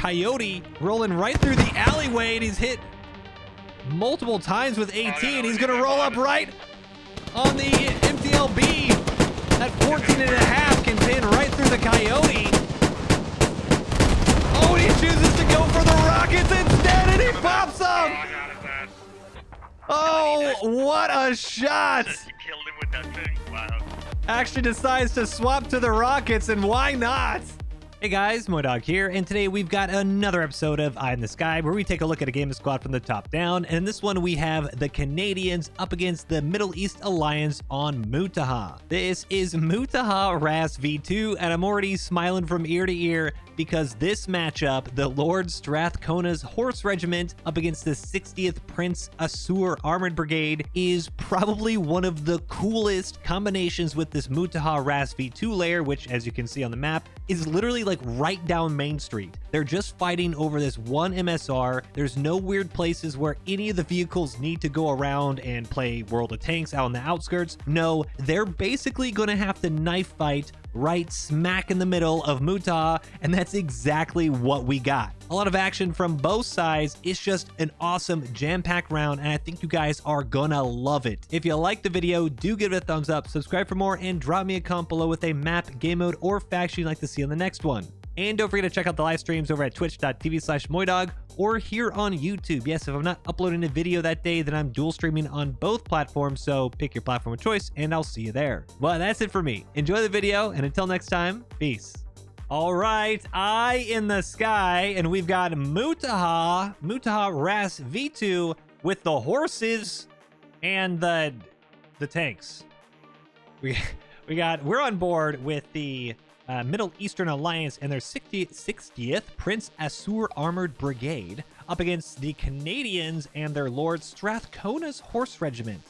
Coyote rolling right through the alleyway, and he's hit multiple times with AT, and he's gonna roll up right on the MTLB. That 14.5 can pin right through the Coyote. Oh, and he chooses to go for the rockets instead, and he pops them. Oh, what a shot! You killed him with that thing. Wow. Actually decides to swap to the rockets, and why not? Hey guys, MoiDawg here, and today we've got another episode of Eye in the Sky, where we take a look at a gaming squad from the top down. And in this one, we have the Canadians up against the Middle East Alliance on Mutaha. This is Mutaha RAS V2, and I'm already smiling from ear to ear because this matchup, the Lord Strathcona's Horse Regiment up against the 60th Prince Asur Armored Brigade, is probably one of the coolest combinations with this Mutaha RAS V2 layer, which, as you can see on the map, is literally like right down Main Street. They're just fighting over this one MSR. There's no weird places where any of the vehicles need to go around and play World of Tanks out on the outskirts. No, they're basically gonna have to knife fight right smack in the middle of Mutaha, and that's exactly what we got. A lot of action from both sides. It's just an awesome jam-packed round, and I think you guys are gonna love it. If you like the video, do give it a thumbs up, subscribe for more, and drop me a comment below with a map, game mode, or faction you'd like to see on the next one. And don't forget to check out the live streams over at twitch.tv/MoiDawg or here on YouTube. Yes, if I'm not uploading a video that day, then I'm dual streaming on both platforms, so pick your platform of choice and I'll see you there. Well, that's it for me. Enjoy the video, and until next time, peace. All right, Eye in the Sky, and we've got Mutaha RAS V2 with the horses and the tanks. We're on board with the Middle Eastern Alliance and their 60th Prince Asur Armored Brigade up against the Canadians and their Lord Strathcona's Horse Regiment.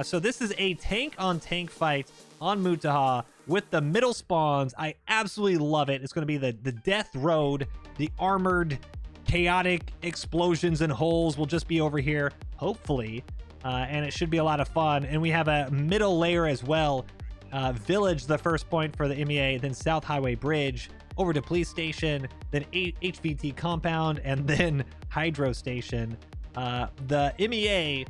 So this is a tank-on-tank fight on Mutaha with the middle spawns. I absolutely love it. It's going to be the death road. The armored, chaotic explosions and holes will just be over here, hopefully, and it should be a lot of fun. And we have a middle layer as well. Village, the first point for the MEA, then South Highway Bridge, over to Police Station, then HVT Compound, and then Hydro Station. The MEA,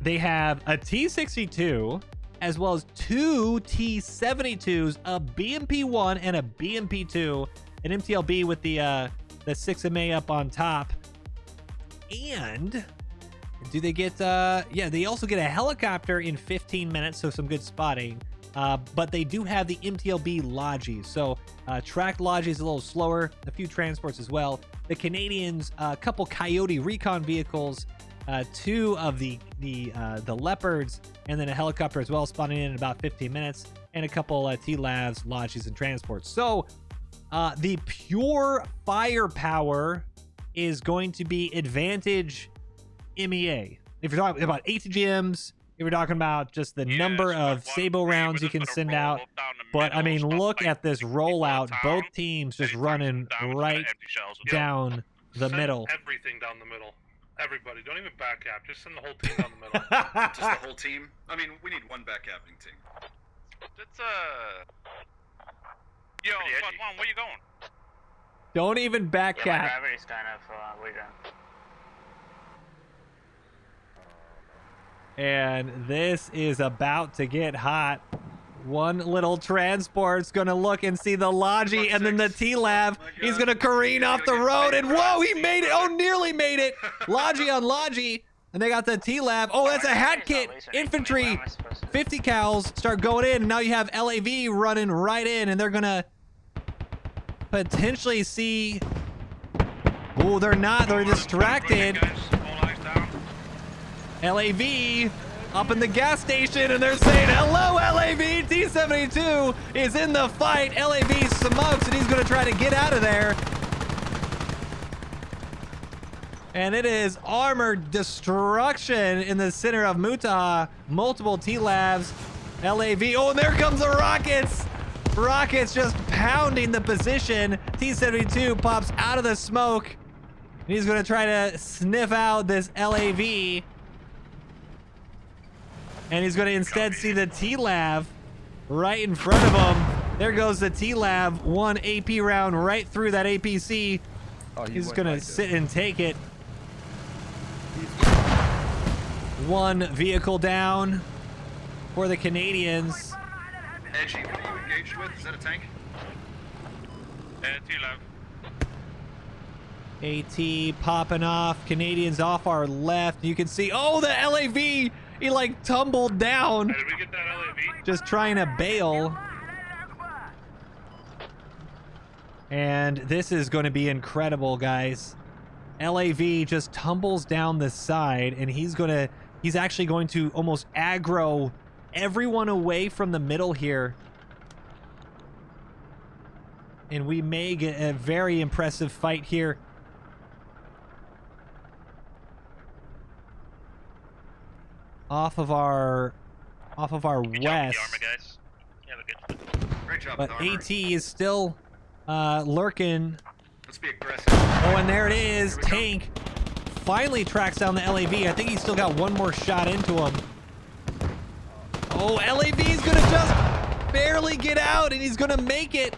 they have a T62, as well as two T72s, a BMP1 and a BMP2, an MTLB with the 6MA up on top. And do they get, yeah, they also get a helicopter in 15 minutes, so some good spotting. But they do have the MTLB Lodgies, so tracked Lodgies a little slower, a few transports as well. The Canadians, a couple Coyote recon vehicles, two of the Leopards, and then a helicopter as well, spawning in about 15 minutes, and a couple T-Labs, Lodgies, and transports. So the pure firepower is going to be advantage MEA. If you're talking about ATGMs, if we're talking about just the number of Sabo rounds you can send out. But, I mean, look at this rollout. Both teams just running right down the middle. Everything down the middle. Everybody. Don't even backcap. Just send the whole team down the middle. Just the whole team? I mean, we need one backcapping team. It's Yo, Squad 1, where you going? Don't even backcap. Yeah, my gravity's kind of weird. And this is about to get hot. One little transport's gonna look and see the Logi, and then the T-Lab. He's gonna careen off the road, and whoa, he made it! Oh, nearly made it! Logi on Logi, and they got the T-Lab. Oh, that's a hat kit! Infantry, 50 cals start going in, and now you have LAV running right in, and they're gonna potentially see... Oh, they're not, they're distracted. LAV up in the gas station, and they're saying, hello, LAV. T72 is in the fight. LAV smokes, and he's going to try to get out of there. And it is armored destruction in the center of Mutaha. Multiple T-Labs. LAV. Oh, and there comes the rockets. Rockets just pounding the position. T72 pops out of the smoke. And he's going to try to sniff out this LAV. And he's going to instead see the T-Lab right in front of him. There goes the T-Lab. One AP round right through that APC. Oh, he He's went gonna right sit there. and take it. One vehicle down for the Canadians. Edgy, what are you engaged with? Is that a tank? Too loud. AT popping off. Canadians off our left. You can see, oh, the LAV. He like tumbled down, Hey, did we get that LAV? just trying to bail. And this is going to be incredible, guys. LAV just tumbles down the side, and he's actually going to almost aggro everyone away from the middle here. And we may get a very impressive fight here. Off of our Good job with the west. armor, guys. You have a good foot. Great job But with armor. AT is still lurking. Let's be aggressive. Oh, and there it is. Here we go. Tank finally tracks down the LAV. I think he's still got one more shot into him. Oh, LAV's gonna just barely get out, and he's gonna make it.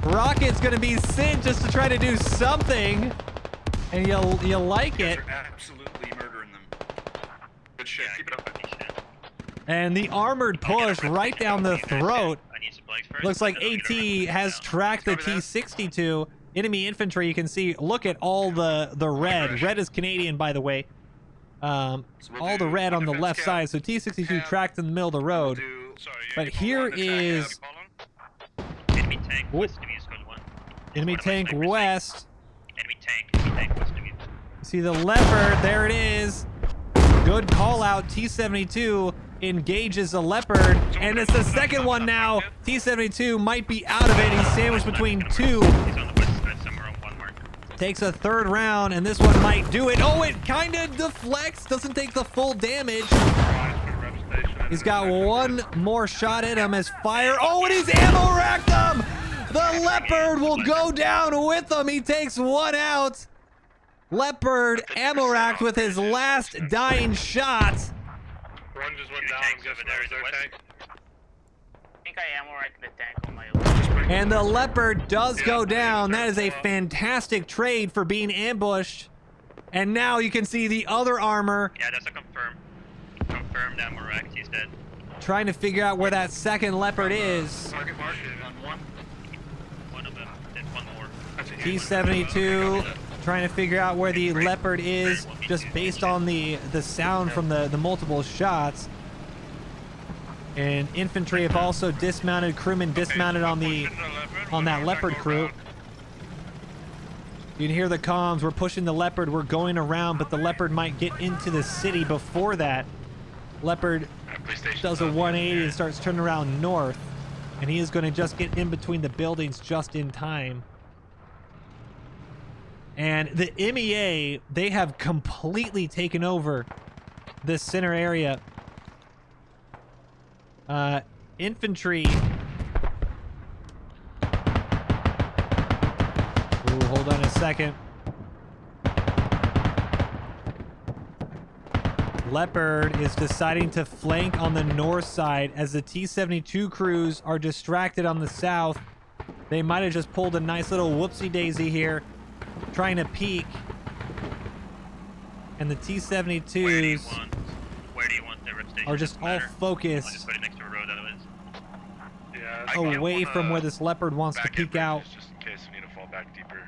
Rocket's gonna be sent just to try to do something, and you'll like You it. guys are absolutely murdering them. Good shit. Yeah, Keep it up. And the armored push right down the throat. I need supplies first. Looks like Then I'll get AT around. has tracked the Copy that. T-62. Enemy infantry, you can see, look at all the red. Red is Canadian, by the way. So we'll All the do red on the defense left cap, side. So T-62 cab. tracked in the middle of the We'll road. do- But keep here following the track, is keep Following. Enemy tank Whoop. west of you is code 1. enemy One of my tank snipers west. Enemy tank west of you. See the leopard, there it is. Good call out. T-72 engages the leopard, and it's the second one now. T-72 might be out of it. He's sandwiched between two. He's on the west side somewhere on one mark. Takes a third round, and this one might do it. Oh, it kind of deflects. Doesn't take the full damage. He's got one more shot at him as fire. Oh, and he's ammo racked him. The leopard will go down with him. He takes one out. Leopard ammo racked with his last dying shot. One just went Two down. I'm tanks guessing over there that was in the their west. tank. I think I ammo right to the tank on my left. And the leopard does Yeah, go down. yeah, That is a yeah. fantastic trade for being ambushed. And now you can see the other armor Yeah, that's a confirm. Confirmed ammo rack. He's dead. trying to figure out where that second leopard is. Target mark on one. One of them. Then one more. That's a huge T-72 trying to figure out where the leopard is just based on the sound from the multiple shots. And infantry have also dismounted, crewmen dismounted on that leopard crew. You can hear the comms. We're pushing the leopard. We're going around, but the leopard might get into the city before that. Leopard does a 180 and starts turning around north, and he is going to just get in between the buildings just in time. And the MEA, they have completely taken over this center area. Infantry. Ooh, hold on a second. Leopard is deciding to flank on the north side as the T-72 crews are distracted on the south. They might have just pulled a nice little whoopsie daisy here, trying to peek. And the T-72s Where do you want the rip station? are just Doesn't all matter. I'll just focused put it next to a road otherwise. Yeah, I get away one, from where this leopard wants to back peek end out. bridges just in case we need to fall back deeper.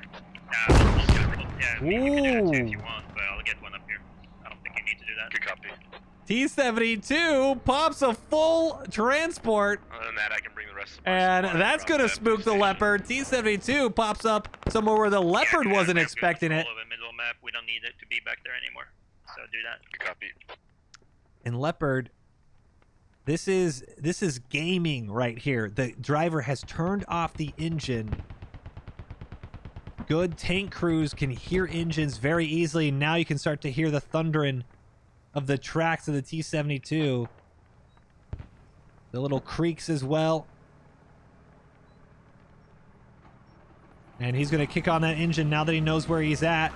Nah, we'll get a road. Yeah, we can do that too if you Ooh. want, but I'll get one up here. I don't think you need to do that. Good copy. T-72 pops a full transport, Other than that, I can bring the rest of my and supplies that's around gonna that spook the station. leopard. T-72 pops up somewhere where the leopard Yeah, wasn't we have good expecting it. control of the middle map. We don't need it to be back there anymore. So do that. Good copy. And leopard, this is gaming right here. The driver has turned off the engine. Good tank crews can hear engines very easily. Now you can start to hear the thundering of the tracks of the T-72. The little creaks as well. And he's going to kick on that engine now that he knows where he's at.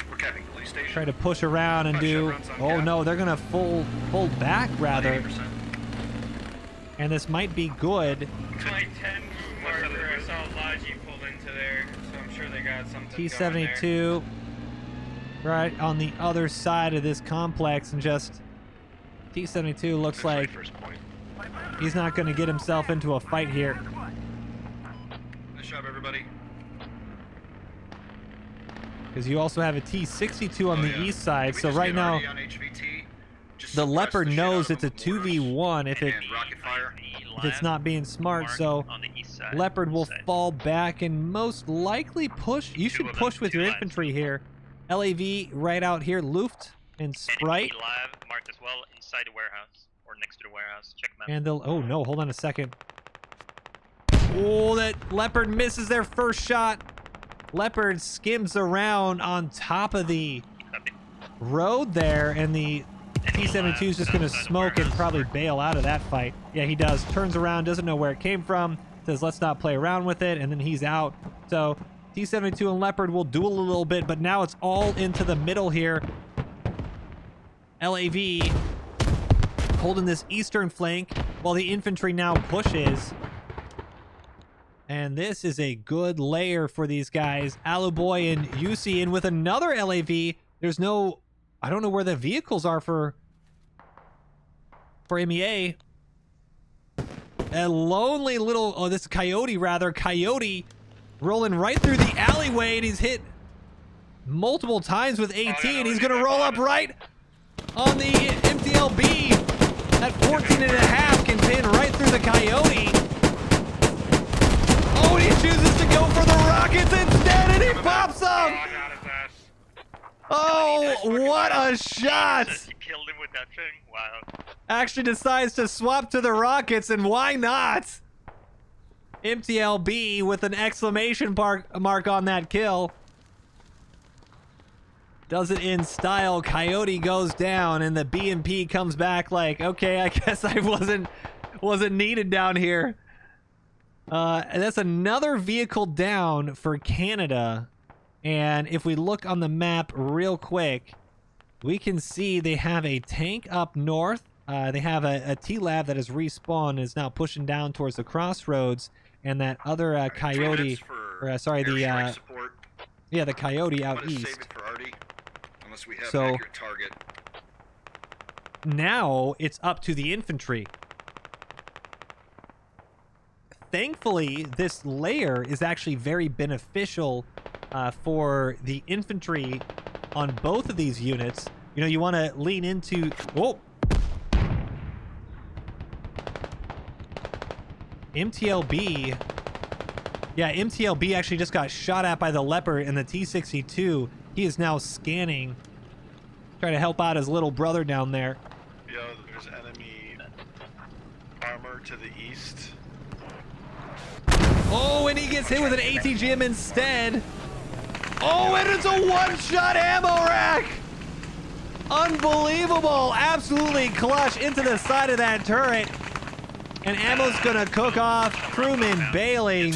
We're capping police station. Try to push around and Five do... chevrons on Oh cap. no, they're going to fold back rather. 80%. And this might be good. My 10 marker, I saw Logi pulled into there, so I'm sure got something T-72 right on the other side of this complex, and just T-72 looks That's my like first point. he's not going to get himself into a fight here. Nice job, everybody. Because you also have a T-62 on Oh, the yeah. east side, Can we so just right get now RD on HVT? Just the suppress Leopard the shit knows out it's a of them with mortars 2v1 if and rocket fire. it's not being smart, so on the east side. Leopard will side. fall back and most likely push. You should of them, push with two your lives. infantry here. LAV right out here, Luft and Sprite. Enemy live marked as well inside the warehouse or next to the warehouse. Check map. And they'll, oh no, hold on a second. Oh, that Leopard misses their first shot. Leopard skims around on top of the Copy. road there, and the T-72 is just going to smoke and probably bail out of that fight. Yeah, he does. Turns around, doesn't know where it came from, says let's not play around with it, and then he's out. So T-72 and Leopard will duel a little bit, but now it's all into the middle here. LAV holding this eastern flank while the infantry now pushes. And this is a good layer for these guys. Aluboy and Yusi in with another LAV. There's no... I don't know where the vehicles are for MEA. A lonely little... Oh, this is Coyote, rather. Coyote rolling right through the alleyway, and he's hit multiple times with AT, and he's going to roll up right on the MTLB. That 14 and a half can pin right through the Coyote. Oh, and he chooses to go for the rockets instead, and he pops Oh, I them! got his ass. Oh, what a shot! You killed him with that thing. Wow. Actually decides to swap to the rockets, and why not? MTLB with an exclamation mark on that kill. Does it in style. Coyote goes down, and the BMP comes back like, okay, I guess I wasn't needed down here. And that's another vehicle down for Canada. And if we look on the map real quick, we can see they have a tank up north. They have a T-Lab that has respawned and is now pushing down towards the crossroads. And that other Coyote, or sorry, the yeah, the Coyote I'm out gonna east. save it for Artie, unless we have So- an accurate target. Now it's up to the infantry. Thankfully, this layer is actually very beneficial for the infantry on both of these units. You know, you want to lean into... Whoa! MTLB... Yeah, MTLB actually just got shot at by the Leopard and the T-62. He is now scanning, trying to help out his little brother down there. Yo, there's enemy armor to the east. Oh, and he gets hit with an ATGM instead. Oh, and it's a one-shot ammo rack. Unbelievable. Absolutely clutch into the side of that turret. And ammo's gonna cook off. Crewman bailing.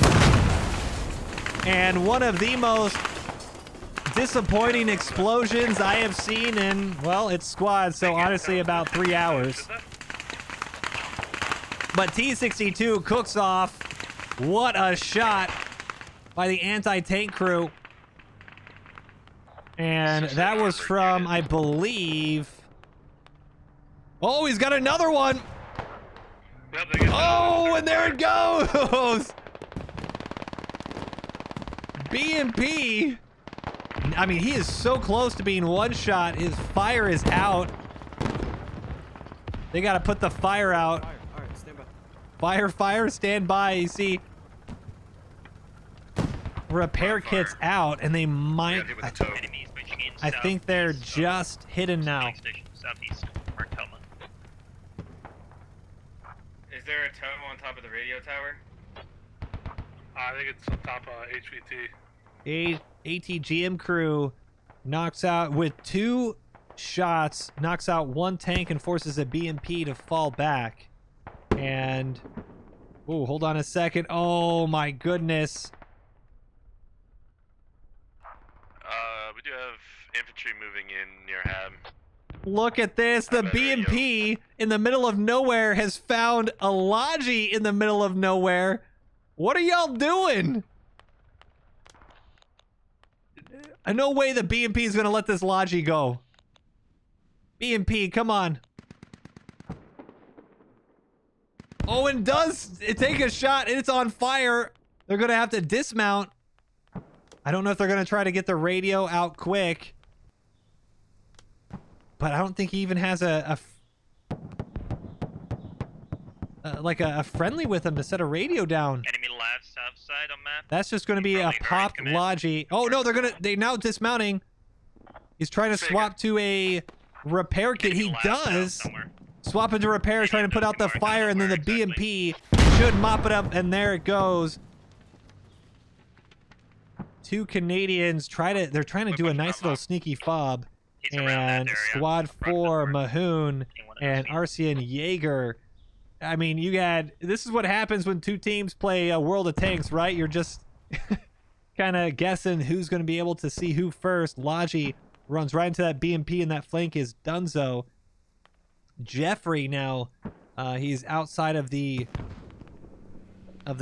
And one of the most disappointing explosions I have seen in, well, it's squad, so honestly about 3 hours. But T-62 cooks off. What a shot by the anti-tank crew. And that was from, I believe... Oh, he's got another one! Yep, they get Oh, and there it goes! BMP... I mean, he is so close to being one-shot. His fire is out. They gotta put the fire out. Alright, stand by. Fire, stand by. You see... Repair kits out, and they might... Hit with the toe. Enemies pushing in I think they're southeast, just hidden now. filling station, southeast. Mark Helmet. Is there a totem on top of the radio tower? I think it's on top of HVT. ATGM crew knocks out with 2 shots, knocks out 1 tank and forces a BMP to fall back. And, oh, hold on a second. Oh my goodness. We do have infantry moving in near Hab. Look at this. The I'm at radio. BMP in the middle of nowhere has found a Logi in the middle of nowhere. What are y'all doing? No way the BMP is going to let this Logi go. BMP, come on. Owen does take a shot and it's on fire. They're going to have to dismount. I don't know if they're going to try to get the radio out quick. But I don't think he even has a friendly with him to set a radio down. Enemy left, south side on map. That's just going to be a Probably popped command. Logi. Oh no, they're now dismounting. He's trying to swap to a repair kit. He Enemy left, south does. somewhere. Swap into repair, trying to put out the Mark, fire, and then the exactly. BMP should mop it up, and there it goes. Two Canadians they're trying to do a nice little sneaky fob. He's around that And area. Squad Right 4, before. Mahoon, and Arcian Jaeger. I mean, this is what happens when two teams play World of Tanks, right? You're just kind of guessing who's going to be able to see who first. Logi runs right into that BMP, and that flank is Dunzo. Jeffrey now, he's outside of the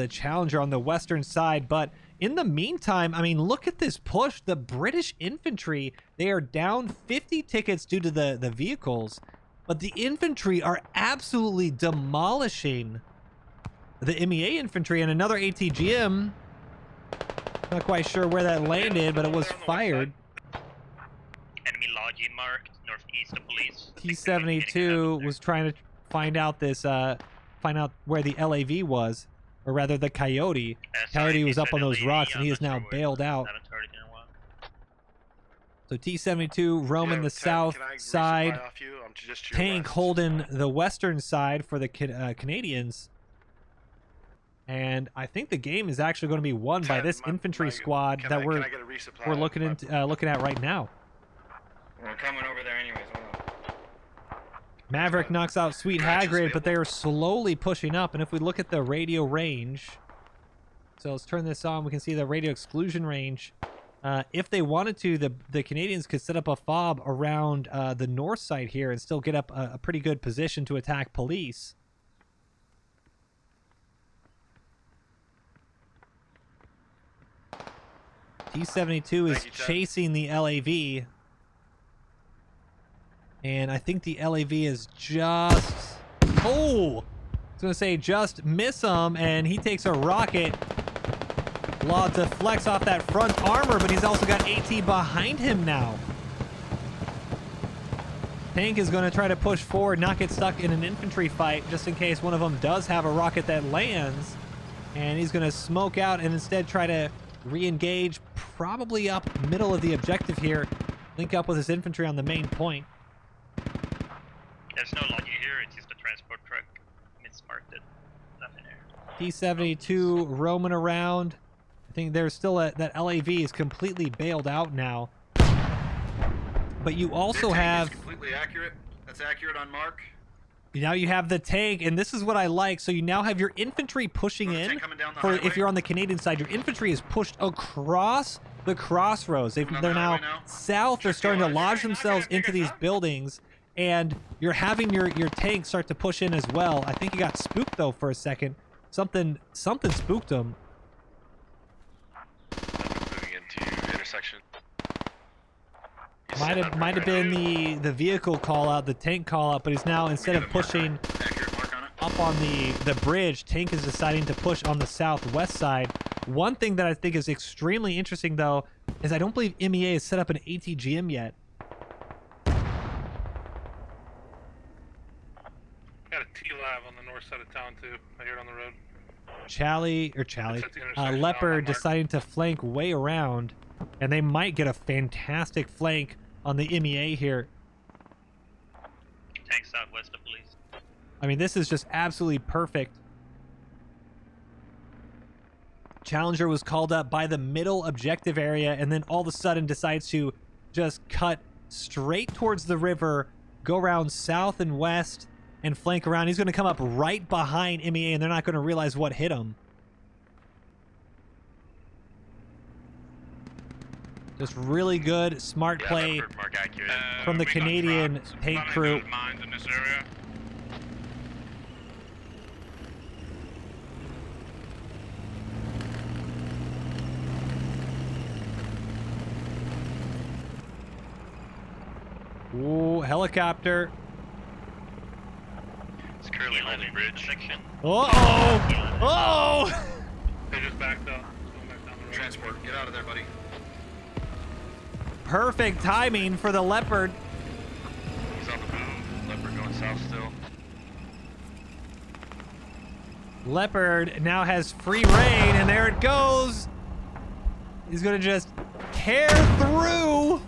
Challenger on the western side, but in the meantime, I mean, look at this push. The British infantry, they are down 50 tickets due to the vehicles, but the infantry are absolutely demolishing the MEA infantry, and another ATGM. Not quite sure where that landed, but it was fired. Enemy Logi marked, northeast of police. T-72 was trying to find out where the LAV was, or rather the Coyote. Coyote was up on those rocks, and he is now bailed out. So T-72 roaming the south side, tank holding the western side for the Canadians. And I think the game is actually going to be won by this infantry squad that we're looking at right now. We're coming over there anyways. Hold on. Maverick knocks out Sweet Hagrid, but they are slowly pushing up. And if we look at the radio range, so let's turn this on. We can see the radio exclusion range. If they wanted to, the Canadians could set up a fob around the north side here and still get up a pretty good position to attack police. T-72 is chasing the LAV. And I think the LAV is just... Oh! I was going to say just miss him, and he takes a rocket. Law deflects off that front armor, but he's also got AT behind him now. Tank is going to try to push forward, not get stuck in an infantry fight, just in case one of them does have a rocket that lands. And he's going to smoke out and instead try to re-engage, probably up middle of the objective here. Link up with his infantry on the main point. There's no Logi here, it's just a transport truck. Mismarked it. Nothing here. T-72 roaming around. I think there's still that LAV is completely bailed out now. But you also have... completely accurate. That's accurate on mark. Now you have the tank, and this is what I like. So you now have your infantry pushing in. For if you're on the Canadian side, your infantry is pushed across the crossroads. They're now south. They're starting to lodge themselves into these buildings, and you're having your tank start to push in as well. I think he got spooked though for a second. Something spooked him. Moving into intersection. Might have been the vehicle call out, the tank call out, but he's now, instead of pushing up on the bridge, tank is deciding to push on the southwest side. One thing that I think is extremely interesting though is I don't believe MEA has set up an ATGM yet. Got a T-Lab on the north side of town too. I hear it on the road. Leopard deciding to flank way around, and they might get a fantastic flank on the MEA here. Tank southwest of police. I mean, this is just absolutely perfect. Challenger was called up by the middle objective area, and then all of a sudden decides to just cut straight towards the river, go around south and west, and flank around. He's going to come up right behind MEA, and they're not going to realize what hit him. Just really good, smart play from the Canadian tank crew. Mines in this area. Ooh, helicopter. It's currently holding bridge. Section. Uh-oh! Oh! They just backed up. Going back down the road. Transport, get out of there, buddy. Perfect timing for the Leopard. He's on the move. Leopard going south still. Leopard now has free reign, and there it goes. He's gonna just tear through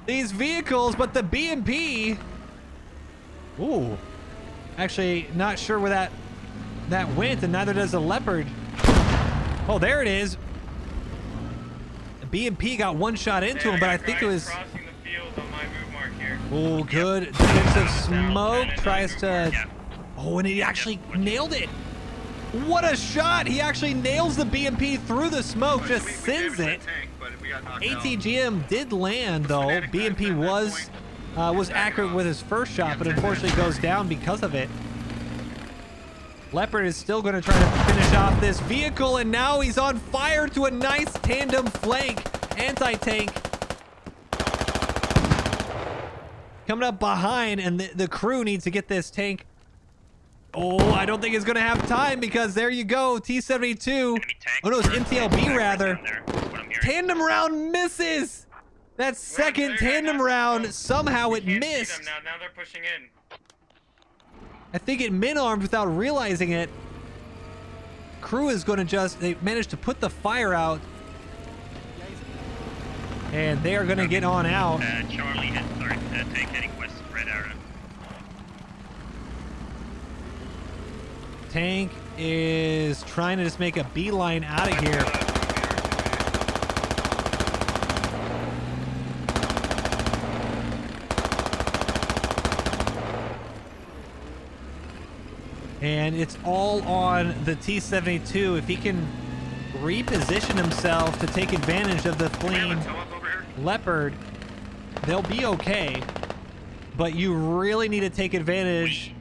these vehicles, but the BMP. Ooh, actually not sure where that went, and neither does the Leopard. Oh, there it is. The BMP got one shot into him, but I think it was. Crossing the field on my move mark here. Oh, good defensive smoke. Tries to. Oh, and he actually nailed it. What a shot! He actually nails the BMP through the smoke, just sends it. ATGM did land though. BMP was accurate with his first shot, but unfortunately goes down because of it. Leopard is still going to try to finish off this vehicle, and now he's on fire to a nice tandem flank. Anti-tank coming up behind, and the crew needs to get this tank. Oh, I don't think it's going to have time, because there you go. T-72. Oh, no, it's MTLB rather. Tandem round misses. That second tandem round, somehow it missed. Now they're pushing in. I think it min-armed without realizing it. Crew is going to they managed to put the fire out. And they are going to get on out. Charlie has started tank heading west of Red Arrow. Tank is trying to just make a beeline out of here. And it's all on the T-72. If he can reposition himself to take advantage of the fleeing Leopard, they'll be okay. But you really need to take advantage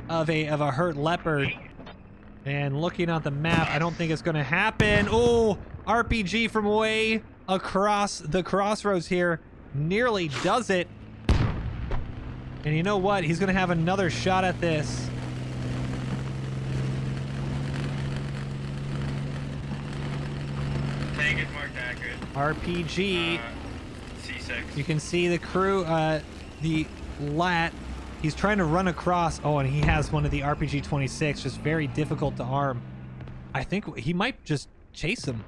of a hurt Leopard. And looking at the map, I don't think it's going to happen. Oh, RPG from way across the crossroads here nearly does it. And you know what? He's going to have another shot at this. Tank is marked accurate. RPG. C6. You can see the crew, the lat. He's trying to run across. Oh, and he has one of the RPG-26, just very difficult to arm. I think he might just chase him.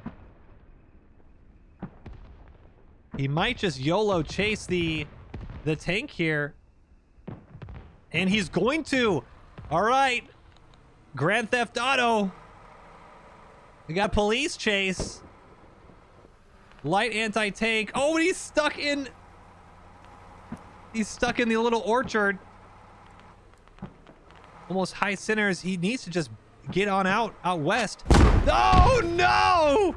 He might just YOLO chase the tank here. And he's going to. All right. Grand Theft Auto. We got police chase. Light anti-tank. Oh, and he's stuck in the little orchard. Almost high centers. He needs to just get on out west. Oh no!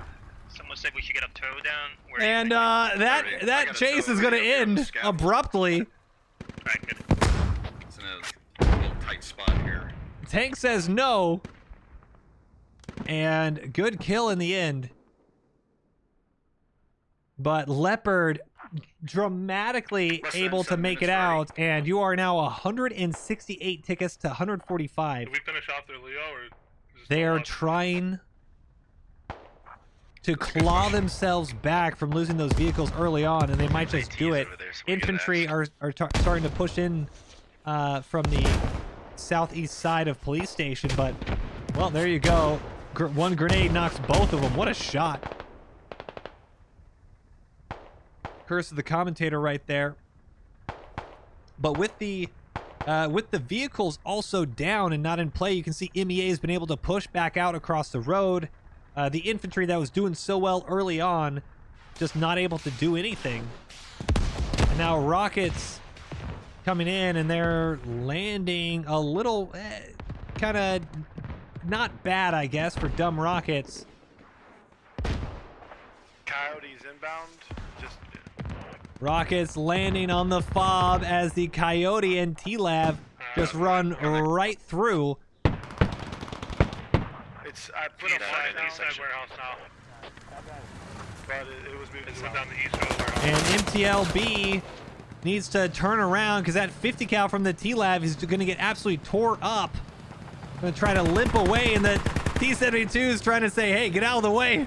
Someone said we should get a tow down. And that chase is gonna end abruptly. Alright, good. It's in a little tight spot here. Tank says no. And good kill in the end. But Leopard dramatically able to make it out, and you are now 168 tickets to 145. Did we finish off their Leo, or is this They are still trying to claw themselves back from losing those vehicles early on, and they might just do it. Infantry are starting to push in from the southeast side of police station, but well, there you go. One grenade knocks both of them. What a shot. Curse of the commentator right there. But with the vehicles also down and not in play, you can see MEA has been able to push back out across the road. The infantry that was doing so well early on, just not able to do anything. And now rockets coming in, and they're landing a little kind of not bad, I guess, for dumb rockets. Coyotes inbound. Just Rockets landing on the fob as the Coyote and T-Lab just run right through. it's. I put a flag outside warehouse now. But it was moving down the east side of the warehouse. And MTLB needs to turn around because that 50 cal from the T-Lab is going to get absolutely tore up. Going to try to limp away, and the T-72 is trying to say, hey, get out of the way.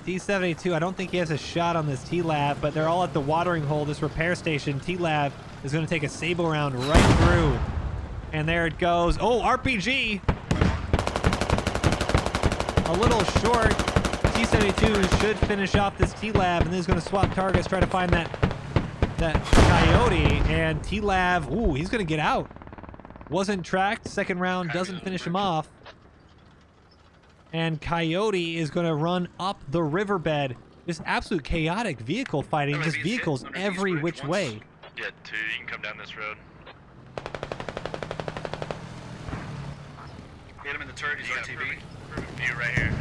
T-72, I don't think he has a shot on this T-Lab, but they're all at the watering hole, this repair station. T-Lab is going to take a Sable round right through. And there it goes. Oh, RPG. A little short. T-72 should finish off this T-Lab, and then he's going to swap targets, try to find that Coyote. And T-Lab, ooh, he's going to get out. Wasn't tracked. Second round doesn't finish him off. And Coyote is going to run up the riverbed. Just absolute chaotic vehicle fighting. Just vehicles every which way. Yeah, 2. You can come down this road. Hit him in the turret. He's on TV. Perfect view right here.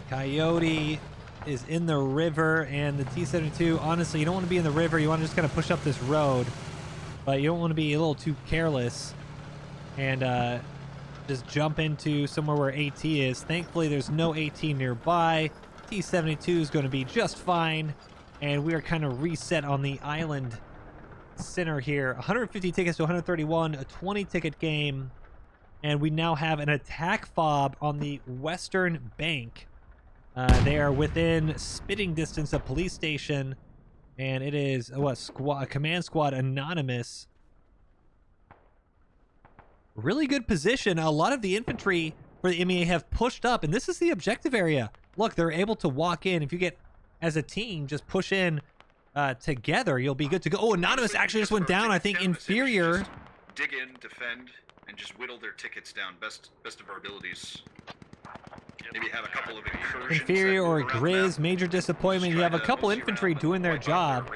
Coyote is in the river, and the T-72, honestly, you don't want to be in the river. You want to just kind of push up this road, but you don't want to be a little too careless and just jump into somewhere where AT is. Thankfully, there's no AT nearby. T-72 is going to be just fine, and we are kind of reset on the island center here. 150 tickets to 131, a 20-ticket game, and we now have an attack fob on the western bank. They are within spitting distance of police station, and it is a command squad anonymous. Really good position. A lot of the infantry for the MEA have pushed up, and this is the objective area. Look, they're able to walk in. If you get as a team, just push in together, you'll be good to go. Oh, anonymous actually just went down. I think inferior. Just dig in, defend, and just whittle their tickets down. Best of our abilities. Maybe have a couple of incursions. Inferior or Grizz, major disappointment. You have a couple infantry doing their job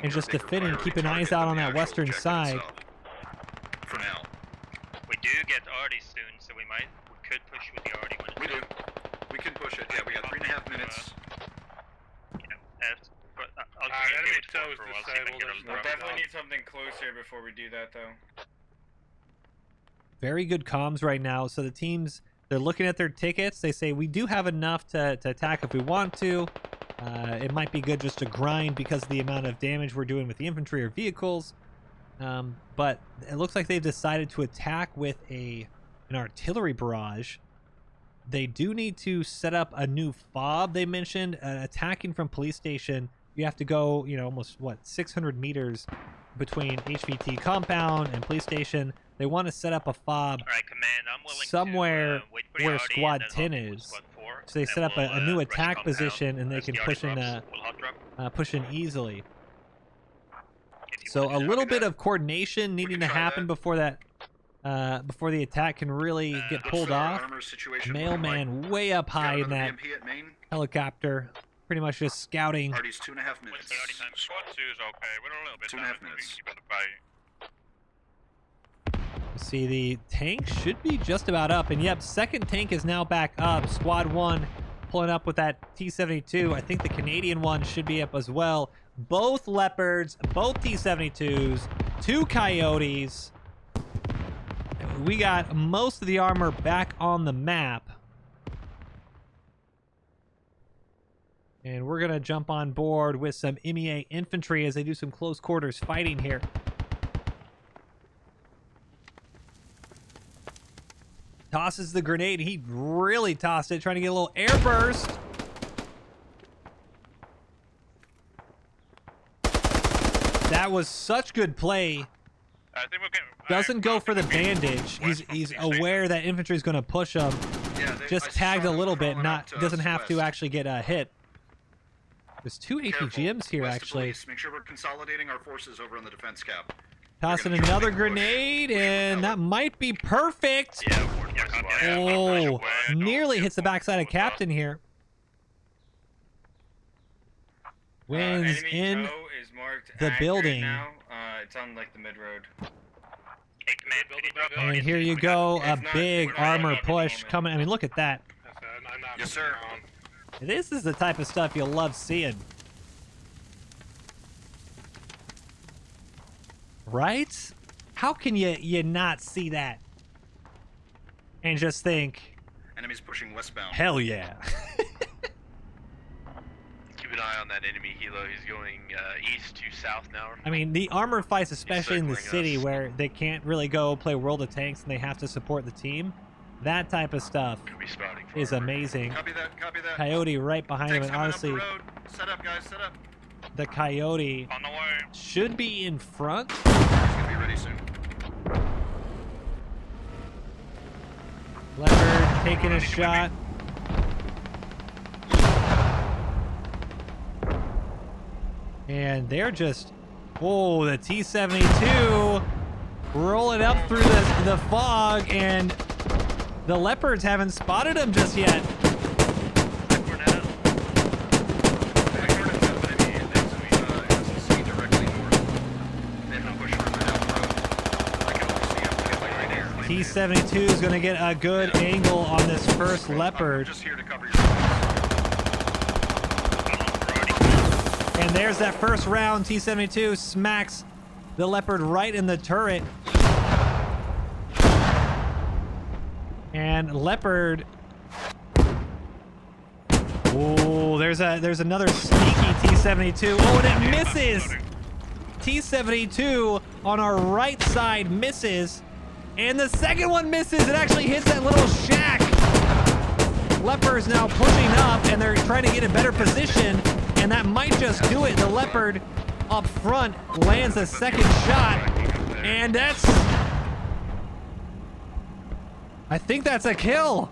and just defending, keeping eyes out on that western side. For now. We do get Artie soon, so we could push with the Artie when We do. We can push it. Yeah, we got 3.5 minutes. But I'll enemy communicate tow is for a while, see if I can get disabled. them We'll through. definitely need something closer before we do that, though. Very good comms right now. So the teams, they're looking at their tickets. They say, we do have enough to attack if we want to. It might be good just to grind because of the amount of damage we're doing with the infantry or vehicles. But it looks like they've decided to attack with an artillery barrage. They do need to set up a new fob. They mentioned attacking from police station. You have to go, almost 600 meters between HVT compound and police station. They want to set up a fob Alright, command, I'm willing somewhere to, wait for the where Artie Squad and 10 then I'll is. Squad 4, So they and set up a new we'll, attack rush position, and they as can the push Artie in, drops, we'll hot drop. push in easily. If you So want a to little do bit that. of coordination needing to try happen that. before that, before the attack can really get pulled off. Mailman way up high in that helicopter, pretty much just scouting. Artie's 2.5 minutes. What's the Artie time? Squad 2 is okay. We're a little bit 2.5 down. We minutes. keep on the fight. See, the tank should be just about up, and yep, second tank is now back up. Squad 1 pulling up with that T-72. I think the Canadian one should be up as well. Both Leopards, both T-72s, 2 Coyotes. We got most of the armor back on the map. And we're going to jump on board with some MEA infantry as they do some close quarters fighting here. Tosses the grenade. He really tossed it, trying to get a little air burst. That was such good play. I think we're getting, Doesn't go for the bandage. He's aware that infantry is going to push him. Yeah, Just tagged a little bit, doesn't have to actually get hit. There's 2 APGMs here, actually. Make sure we're consolidating our forces over on the defense cap. Tossing another grenade, and that might be perfect. Yeah, Oh, nearly hits the backside of Captain here. Wins enemy in tow is marked the accurate building. Now. It's on like the mid road. Hey, command, can you drop And Artie here soon? you We go, got- a not- big we're not armor up at the push moment. coming. I mean, look at that. I'm not Yes, sir. around. This is the type of stuff you'll love seeing. Right? How can you not see that? And just think, Enemies pushing westbound. Hell yeah. Keep an eye on that enemy helo. He's going east to south now. I mean, the armor fights, especially in the circling city us. where they can't really go play World of Tanks and they have to support the team, that type of stuff Could be spotting for is armor. amazing. Copy that. Copy that. Coyote right behind him, Tanks and coming honestly, up the road. Set up, guys. Set up. the Coyote On the way. should be in front. He's gonna be ready soon. Leopard taking a shot. And they're just, oh, the T-72 rolling up through the fog, and the Leopards haven't spotted him just yet. T-72 is going to get a good angle on this first Leopard. Just here to cover your backs. And there's that first round. T-72 smacks the Leopard right in the turret. And Leopard. Oh, there's another sneaky T-72. Oh, and it misses. T-72 on our right side misses. And the second one misses. It actually hits that little shack. Leopard's now pushing up, and they're trying to get a better position. And that might just do it. The Leopard up front lands a second shot. And that's... I think that's a kill.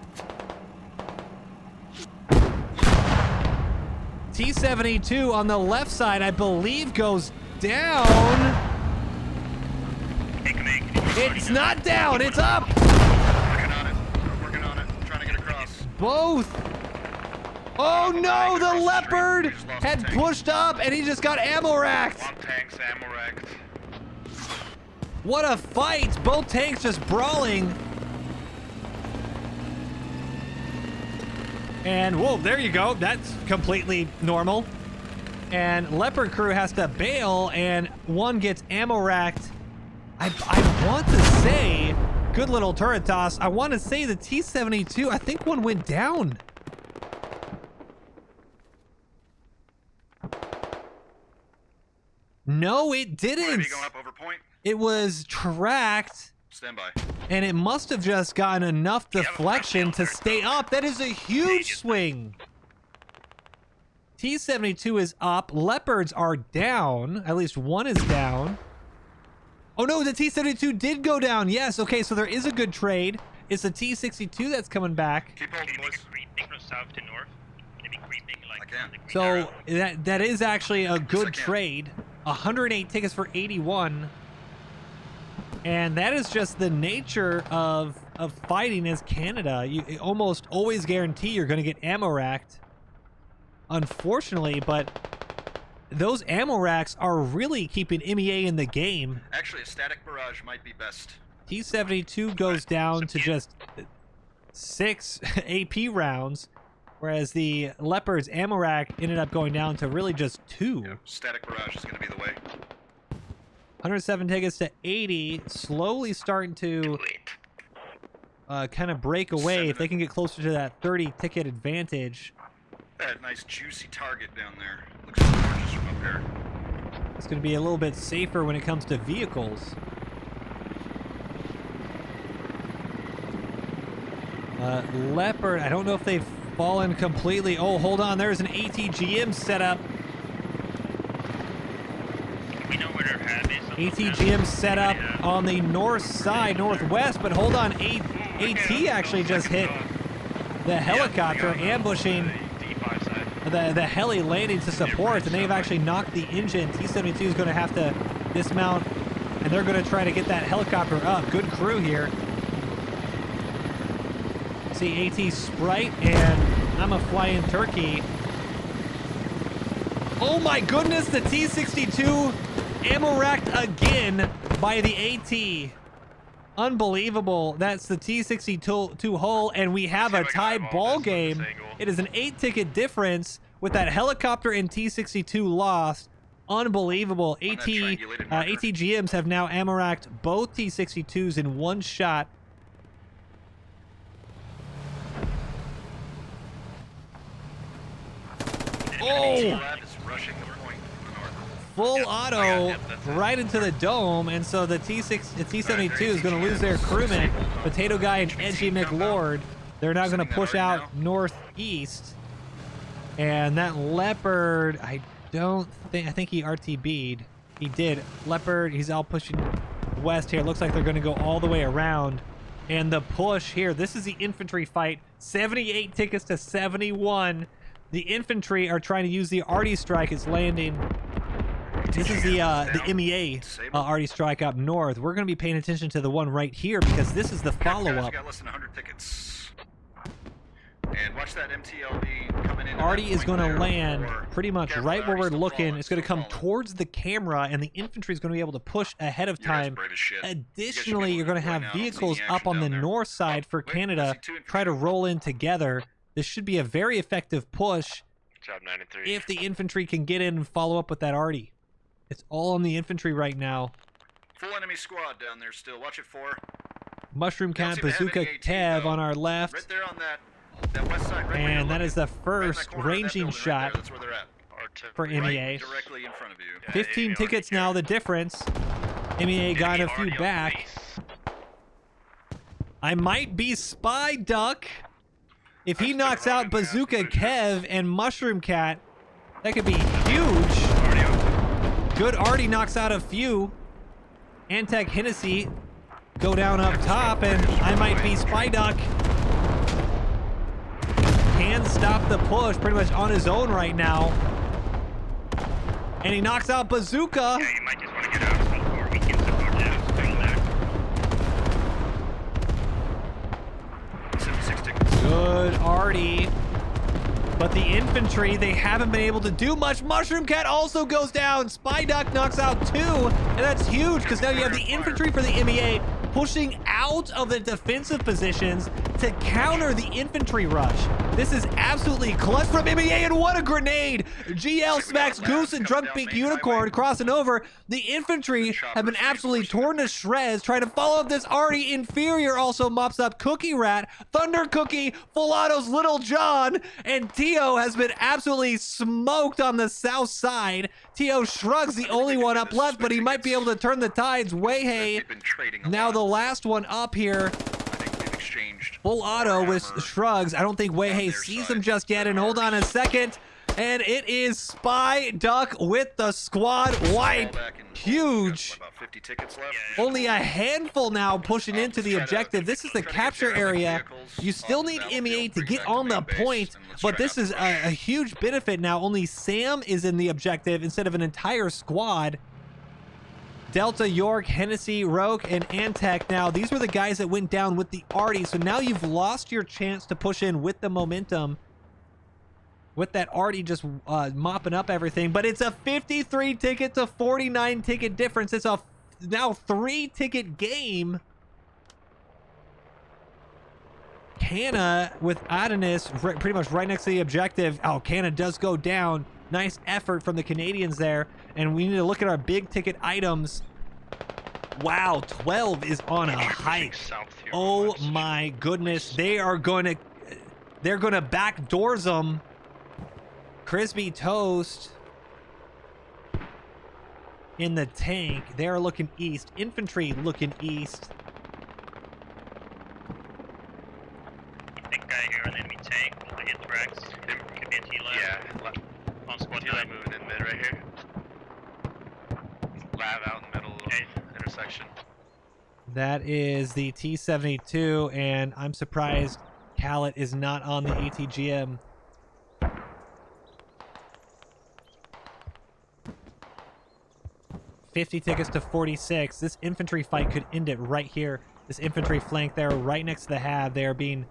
T-72 on the left side, I believe, goes down. It's not down, it's up. Working on it. We're working on it. I'm trying to get across. Both. Oh no, the Leopard had pushed up and he just got ammo racked. One tank's ammo racked. What a fight. Both tanks just brawling. And whoa, there you go. That's completely normal. And Leopard crew has to bail, and one gets ammo racked. I want to say, good little turret toss. I want to say the T-72, I think one went down. No, it didn't. Going up over point. It was tracked. Stand by. And it must have just gotten enough deflection to stay up. That is a huge swing. T-72 is up. Leopards are down. At least one is down. Oh no, the T-72 did go down. Yes, okay, so there is a good trade. It's the T-62 that's coming back. Keep holding, boys. Creeping from south to north. Maybe creeping like. I can. So that is actually a good I can. trade. 108 tickets for 81. And that is just the nature of fighting as Canada. You almost always guarantee you're going to get ammo racked. Unfortunately, but those ammo racks are really keeping MEA in the game. Actually, a static barrage might be best. T-72 goes down to just 6 AP rounds, whereas the Leopard's ammo rack ended up going down to really just 2. Yeah, static barrage is going to be the way. 107 tickets to 80, slowly starting to kind of break away. If they can get closer to that 30 ticket advantage, That nice juicy target down there. Looks gorgeous from up there. it's going to be a little bit safer when it comes to vehicles. Leopard, I don't know if they've fallen completely. Oh, hold on, there's an ATGM set up. We know where their hab is. ATGM set up on the north side, northwest, but hold on, AT actually just hit the helicopter, ambushing the heli landing to support, and they've actually knocked the engine. T-72 is going to have to dismount, and they're going to try to get that helicopter up. Good crew here. See AT Sprite, and I'm a flying turkey. Oh my goodness, the T-62 ammo racked again by the AT. Unbelievable. That's the T-62 hull, and we have a tie ball game. It is an 8-ticket difference with that helicopter and T-62 lost. Unbelievable. ATGMs have now ammo racked both T-62s in one shot. Oh! Lab is rushing the point north. Full auto right into the dome, and so the T72 is going to lose their crewman. Potato Guy and Edgy McLord, they're now going to push out northeast. And that Leopard, I think he RTB'd. He did. Leopard, he's out pushing west here. Looks like they're going to go all the way around. And the push here, this is the infantry fight. 78 tickets to 71. The infantry are trying to use the arty strike. It's landing. This is the MEA arty strike up north. We're going to be paying attention to the one right here because this is the follow-up. Got less than 100 tickets. And watch that MTLB coming in. Arty is going to land pretty much right where we're looking. It's going to come towards the camera, and the infantry is going to be able to push ahead of time. Additionally, you're going to have vehicles up on the north side for Canada try to roll in together. This should be a very effective push Job 93. if the infantry can get in and follow up with that Arty. It's all on the infantry right now. Full enemy squad down there still. Watch it for. Mushroom Cat, Bazooka, Kev on our left. Right there on that west side. Right And that is the first ranging shot That's where they're at. for MEA. Right directly in front of you. 15 tickets now, the difference. MEA got a few back. I might be Spy Duck. If he knocks out Bazooka Kev and Mushroom Cat, that could be huge. Good Arty knocks out a few. Antec Hennessy go down up top, and I might be Spy Duck. Can stop the push pretty much on his own right now. And he knocks out Bazooka. Yeah, you might just want to get out before we can support you. Stay there. 76 tickets. Good Arty. But the infantry, they haven't been able to do much. Mushroom Cat also goes down. Spy Duck knocks out 2. And that's huge because now you have the infantry for the MEA pushing out of the defensive positions to counter the infantry rush. This is absolutely clutch from MEA, and what a grenade! GL smacks Goose and Drunk Beak Unicorn crossing over. The infantry have been absolutely torn to shreds trying to follow up this Arty. Inferior also mops up Cookie Rat, Thunder Cookie, Full Auto's Little John, and Tio has been absolutely smoked on the south side. Tio shrugs, the only one up left, but he might be able to turn the tides. Weihe, now the last one up here. Full Auto with shrugs. I don't think Weihe sees him just yet. And hold on a second. And it is Spy Duck with the squad wipe. Huge. About 50 tickets left. Only a handful now pushing into the objective. This is the capture area. You still need MEA to get on the point, but this is a huge benefit now. Only Sam is in the objective instead of an entire squad. Delta, York, Hennessy, Roke, and Antec. Now, these were the guys that went down with the Arty, so now you've lost your chance to push in with the momentum. With that Arty just mopping up everything. But it's a 53 ticket to 49 ticket difference. It's a now 3 ticket game. Canna with Adonis pretty much right next to the objective. Oh, Canna does go down. Nice effort from the Canadians there. And we need to look at our big ticket items. Wow, 12 is on a hike. Oh my goodness. They're gonna backdoors them. Crispy Toast in the tank. They're looking east. Infantry looking east. Big guy here on the enemy tank. Will the hit tracks? Could be a T-Lab. Yeah. On squad T-Lab 9. moving in mid right here. Lab out in the middle of intersection. That is the T72, and I'm surprised Khaled is not on the ATGM. $50 tickets to 46. This infantry fight could end it right here. This infantry flank there right next to the hab. They are being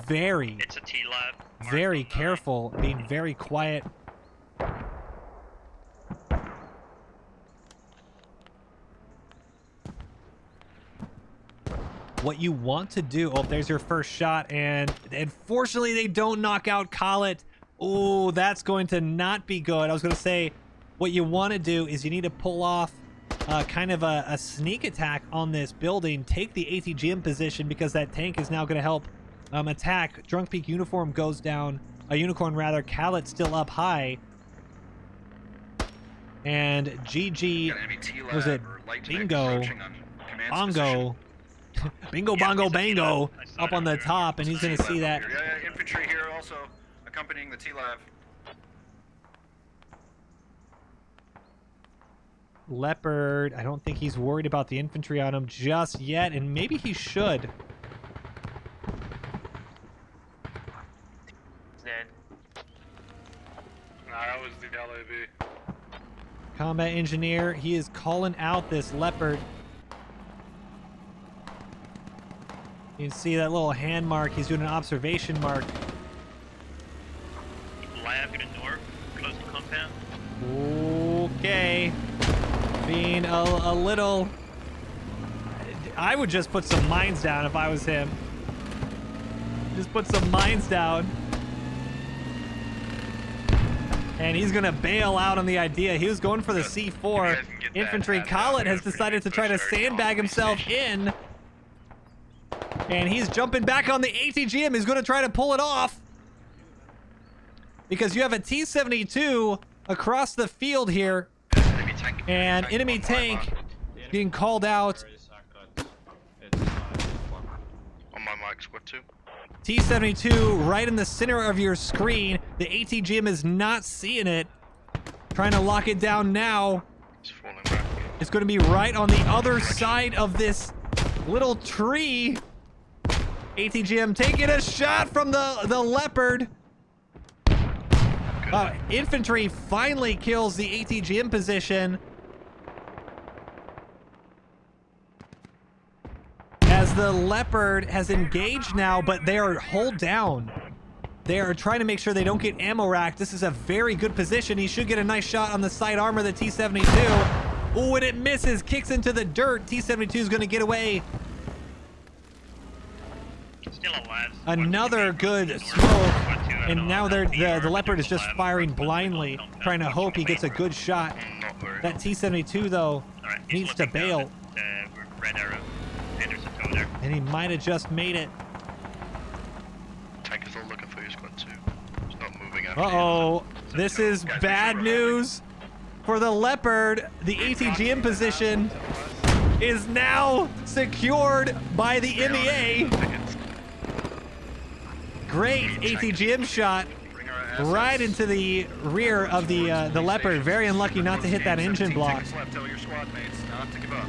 very, It's a T-Lab. very careful, being very quiet. What you want to do, oh, there's your first shot, and unfortunately they don't knock out Khaled. Oh, that's going to not be good. I was going to say, what you want to do is you need to pull off kind of a sneak attack on this building, take the ATGM position because that tank is now going to help attack. Drunk Peak Uniform goes down. a unicorn rather. Khaled's still up high. And GG, Got enemy T-Lab was it or light Bingo? encroaching on command's Bongo. Bingo, bongo, bango. Up on the top, and he's going to see T-Lab that. up here. Yeah, infantry here also accompanying the T-Lab. Leopard, I don't think he's worried about the infantry on him just yet, and maybe he should. He's dead. Nah, that was the LAV. Combat engineer, he is calling out this Leopard. You can see that little hand mark. He's doing an observation mark. Lab to the north, close to compound. Okay. Being a little... I would just put some mines down if I was him. Just put some mines down. And he's going to bail out on the idea. He was going for the C4. Infantry Khaled has decided to try to sandbag himself in. And he's jumping back on the ATGM. He's going to try to pull it off. Because you have a T-72 across the field here. And enemy tank being called out. On my mic, squad 2. T-72 right in the center of your screen. The ATGM is not seeing it. Trying to lock it down now. It's falling back. It's going to be right on the other side of this little tree. ATGM taking a shot from the Leopard. Infantry finally kills the ATGM position. As the Leopard has engaged now, but they are hold down. They are trying to make sure they don't get ammo racked. This is a very good position. He should get a nice shot on the side armor of the T-72. Oh, and it misses. Kicks into the dirt. T-72 is going to get away. Still alive. Another good smoke. And now the Leopard is just firing blindly, trying to hope he gets a good shot. That T-72, though, needs to bail. Red arrow. And there's a tow there. And he might have just made it. Tank is all looking for you, squad 2. It's not moving after Uh-oh. This is bad news for the Leopard. The ATGM position is now secured by the MEA. Great ATGM shot right into the rear of the Leopard. Very unlucky not to hit that engine block. Tell your squad mates not to give up.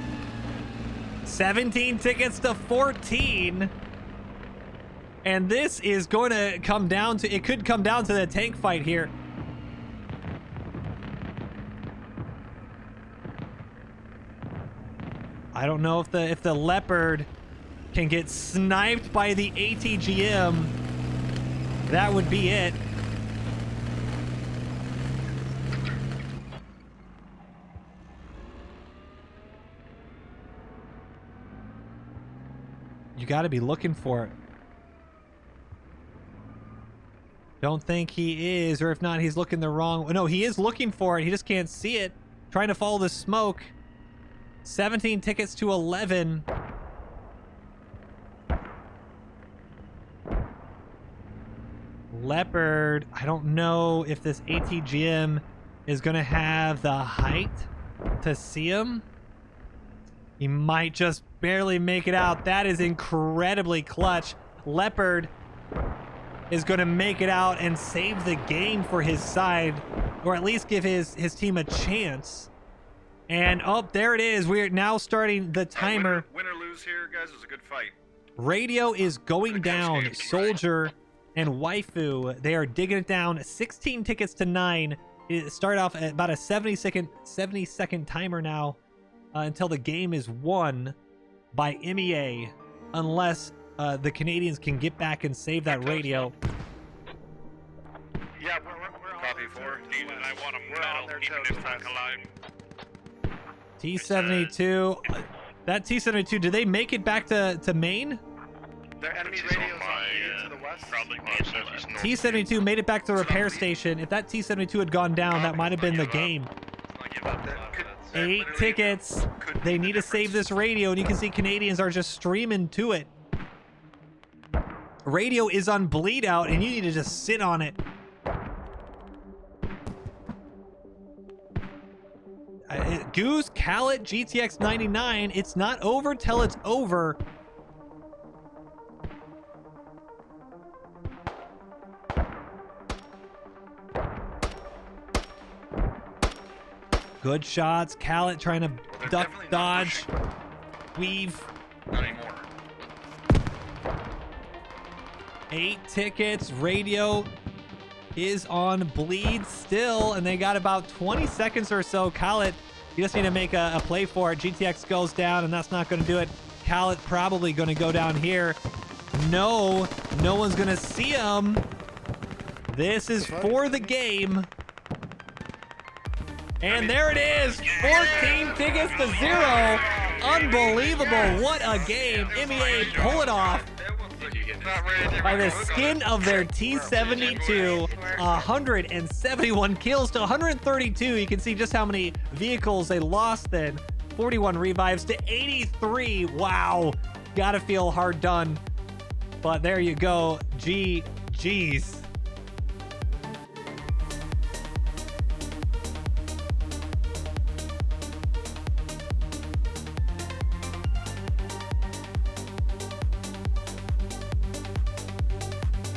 17 tickets to 14. And this is going to come down to, it could come down to the tank fight here. I don't know if the Leopard can get sniped by the ATGM. That would be it. You got to be looking for it. Don't think he is, or if not, he's looking the wrong. No, he is looking for it. He just can't see it. Trying to follow the smoke. 17 tickets to 11. Leopard, I don't know if this ATGM is going to have the height to see him. He might just barely make it out. That is incredibly clutch. Leopard is going to make it out and save the game for his side, or at least give his team a chance. And oh, there it is. We're now starting the timer. Win or lose here, guys. It was a good fight. Radio is going down. Soldier and Waifu, they are digging it down. 16 tickets to 9. It started off at about a 70-second timer now until the game is won by MEA, unless the Canadians can get back and save that radio. Yeah, we're Copy 4. I want a on their toes, guys. T-72. That T-72, did they make it back to Maine? Their enemy It's on radios my, on to the west. Probably T-72 made it back to the repair station. If that T-72 had gone down, that might have been the game. 8 tickets. They need to save this radio, and you can see Canadians are just streaming to it. Radio is on bleed out, and you need to just sit on it. Goose, Khaled, GTX 99. It's not over till it's over. Good shots. Khaled trying to They're duck, definitely not dodge, pushing. weave. Not anymore. 8 tickets. Radio is on bleed still, and they got about 20 seconds or so. Khaled, you just need to make a play for it. GTX goes down, and that's not going to do it. Khaled probably going to go down here. No one's going to see him. This is for the game. And there it is, 14 tickets to 0. Unbelievable, what a game. MEA pull it off by the skin of their T72. 171 kills to 132. You can see just how many vehicles they lost then. 41 revives to 83. Wow, gotta feel hard done. But there you go, GG's.